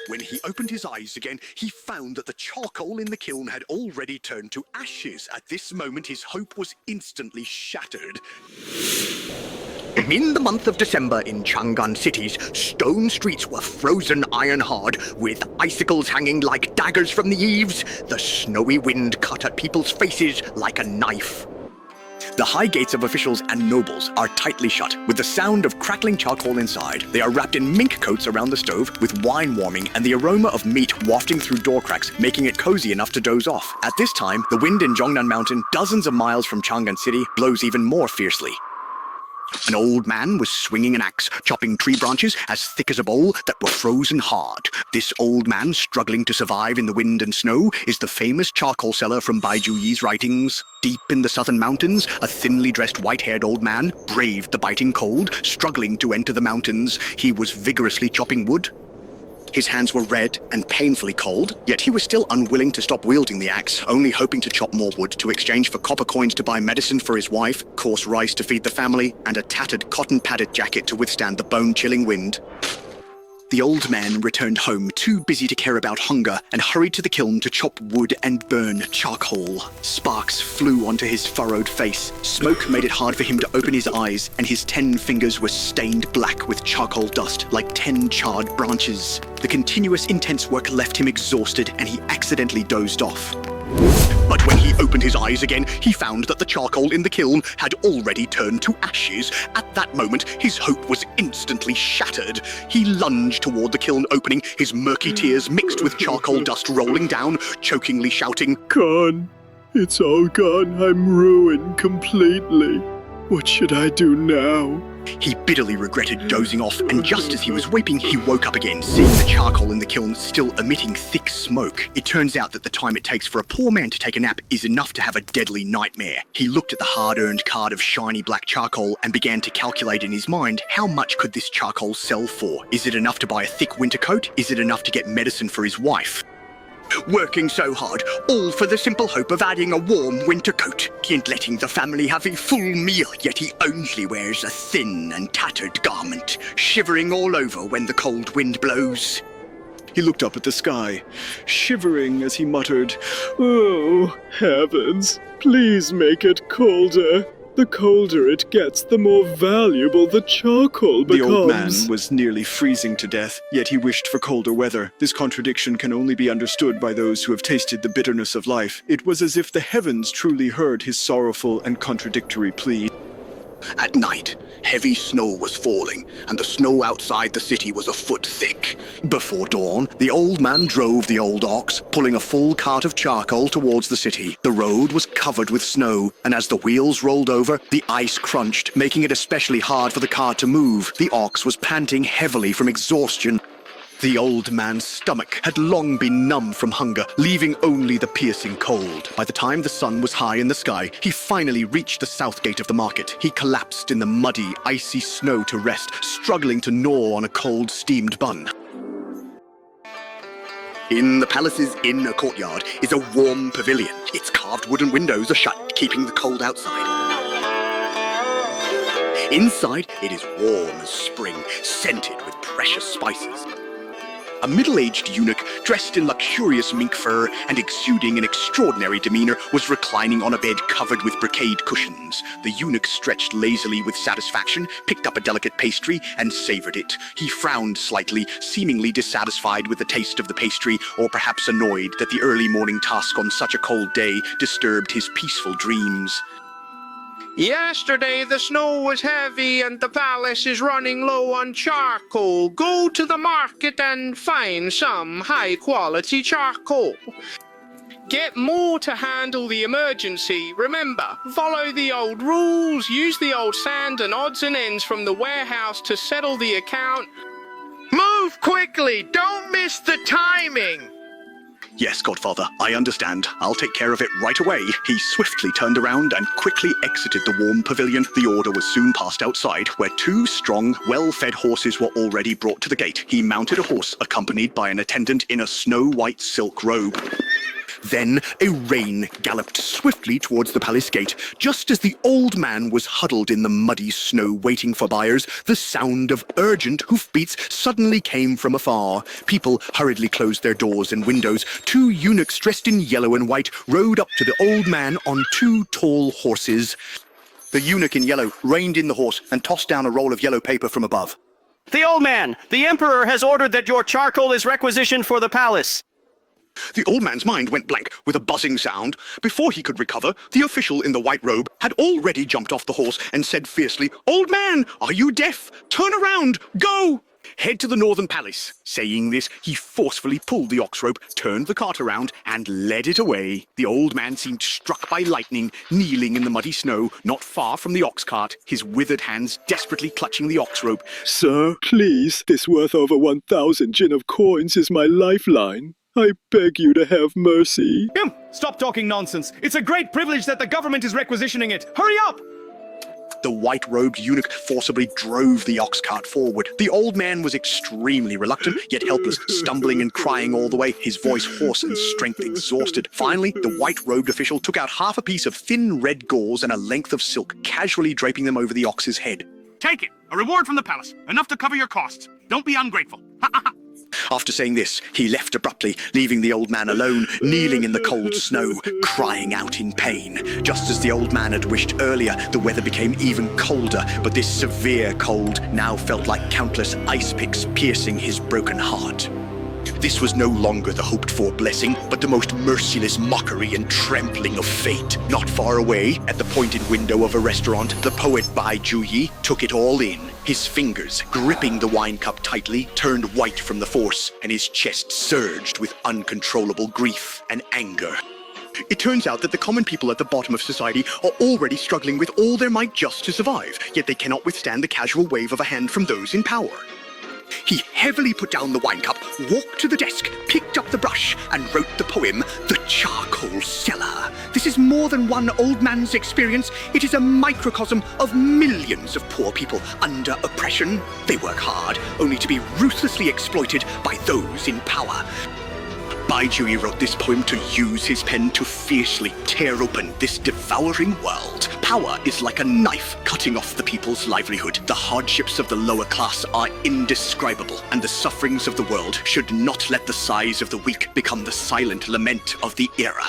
When he opened his eyes again, he found that the charcoal in the kiln had already turned to ashes. At this moment, his hope was instantly shattered. In the month of December in Chang'an cities, stone streets were frozen iron hard, with icicles hanging like daggers from the eaves. The snowy wind cut at people's faces like a knife. The high gates of officials and nobles are tightly shut, with the sound of crackling charcoal inside. They are wrapped in mink coats around the stove, with wine warming and the aroma of meat wafting through door cracks, making it cozy enough to doze off. At this time, the wind in Zhongnan Mountain, dozens of miles from Chang'an City, blows even more fiercely. An old man was swinging an axe, chopping tree branches as thick as a bowl that were frozen hard. This old man, struggling to survive in the wind and snow, is the famous charcoal seller from Bai Juyi's writings. Deep in the southern mountains, a thinly dressed white-haired old man braved the biting cold, struggling to enter the mountains. He was vigorously chopping wood. His hands were red and painfully cold, yet he was still unwilling to stop wielding the axe, only hoping to chop more wood to exchange for copper coins to buy medicine for his wife, coarse rice to feed the family, and a tattered cotton-padded jacket to withstand the bone-chilling wind. The old man returned home, too busy to care about hunger, and hurried to the kiln to chop wood and burn charcoal. Sparks flew onto his furrowed face. Smoke made it hard for him to open his eyes, and his 10 fingers were stained black with charcoal dust, like 10 charred branches. The continuous intense work left him exhausted, and he accidentally dozed off. But when he opened his eyes again, he found that the charcoal in the kiln had already turned to ashes. At that moment, his hope was instantly shattered. He lunged toward the kiln opening, his murky tears mixed with charcoal dust rolling down, chokingly shouting, "Gone. It's all gone. I'm ruined completely. What should I do now?" He bitterly regretted dozing off, and just as he was weeping, he woke up again, seeing the charcoal in the kiln still emitting thick smoke. It turns out that the time it takes for a poor man to take a nap is enough to have a deadly nightmare. He looked at the hard-earned card of shiny black charcoal and began to calculate in his mind, how much could this charcoal sell for? Is it enough to buy a thick winter coat? Is it enough to get medicine for his wife? Working so hard, all for the simple hope of adding a warm winter coat and letting the family have a full meal, yet he only wears a thin and tattered garment, shivering all over when the cold wind blows. He looked up at the sky, shivering as he muttered, "Oh, heavens, please make it colder. The colder it gets, the more valuable the charcoal becomes." The old man was nearly freezing to death, yet he wished for colder weather. This contradiction can only be understood by those who have tasted the bitterness of life. It was as if the heavens truly heard his sorrowful and contradictory plea. At night, heavy snow was falling, and the snow outside the city was a foot thick. Before dawn, the old man drove the old ox, pulling a full cart of charcoal towards the city. The road was covered with snow, and as the wheels rolled over, the ice crunched, making it especially hard for the cart to move. The ox was panting heavily from exhaustion. The old man's stomach had long been numb from hunger, leaving only the piercing cold. By the time the sun was high in the sky, he finally reached the south gate of the market. He collapsed in the muddy, icy snow to rest, struggling to gnaw on a cold, steamed bun. In the palace's inner courtyard is a warm pavilion. Its carved wooden windows are shut, keeping the cold outside. Inside, it is warm as spring, scented with precious spices. A middle-aged eunuch, dressed in luxurious mink fur and exuding an extraordinary demeanor, was reclining on a bed covered with brocade cushions. The eunuch stretched lazily with satisfaction, picked up a delicate pastry, and savored it. He frowned slightly, seemingly dissatisfied with the taste of the pastry, or perhaps annoyed that the early morning task on such a cold day disturbed his peaceful dreams. "Yesterday the snow was heavy and the palace is running low on charcoal. Go to the market and find some high-quality charcoal. Get more to handle the emergency. Remember, follow the old rules, use the old sand and odds and ends from the warehouse to settle the account. Move quickly, don't miss the timing." Yes, Godfather, I understand. I'll take care of it right away. He swiftly turned around and quickly exited the warm pavilion. The order was soon passed outside, where 2 strong, well-fed horses were already brought to the gate. He mounted a horse, accompanied by an attendant in a snow-white silk robe. Then a rain galloped swiftly towards the palace gate. Just as the old man was huddled in the muddy snow waiting for buyers, the sound of urgent hoofbeats suddenly came from afar. People hurriedly closed their doors and windows. Two eunuchs dressed in yellow and white rode up to the old man on two tall horses. The eunuch in yellow reined in the horse and tossed down a roll of yellow paper from above. The old man! The Emperor has ordered that your charcoal is requisitioned for the palace. The old man's mind went blank with a buzzing sound. Before he could recover, the official in the white robe had already jumped off the horse and said fiercely, "Old man, are you deaf? Turn around! Go! Head to the northern palace." Saying this, he forcefully pulled the ox rope, turned the cart around, and led it away. The old man seemed struck by lightning, kneeling in the muddy snow, not far from the ox cart, his withered hands desperately clutching the ox rope. Sir, please, this worth over 1,000 jin of coins is my lifeline. I beg you to have mercy. Stop talking nonsense. It's a great privilege that the government is requisitioning it. Hurry up! The white-robed eunuch forcibly drove the ox cart forward. The old man was extremely reluctant, yet helpless, stumbling and crying all the way, his voice hoarse and strength exhausted. Finally, the white-robed official took out half a piece of thin red gauze and a length of silk, casually draping them over the ox's head. Take it. A reward from the palace. Enough to cover your costs. Don't be ungrateful. After saying this, he left abruptly, leaving the old man alone, kneeling in the cold snow, crying out in pain. Just as the old man had wished earlier, the weather became even colder, but this severe cold now felt like countless ice picks piercing his broken heart. This was no longer the hoped-for blessing, but the most merciless mockery and trampling of fate. Not far away, at the pointed window of a restaurant, the poet Bai Juyi took it all in. His fingers, gripping the wine cup tightly, turned white from the force, and his chest surged with uncontrollable grief and anger. It turns out that the common people at the bottom of society are already struggling with all their might just to survive, yet they cannot withstand the casual wave of a hand from those in power. He heavily put down the wine cup, walked to the desk, picked up the brush, and wrote the poem, The Charcoal Cellar. This is more than one old man's experience. It is a microcosm of millions of poor people under oppression. They work hard, only to be ruthlessly exploited by those in power. Bai Juyi wrote this poem to use his pen to fiercely tear open this devouring world. Power is like a knife cutting off the people's livelihood. The hardships of the lower class are indescribable, and the sufferings of the world should not let the sighs of the weak become the silent lament of the era.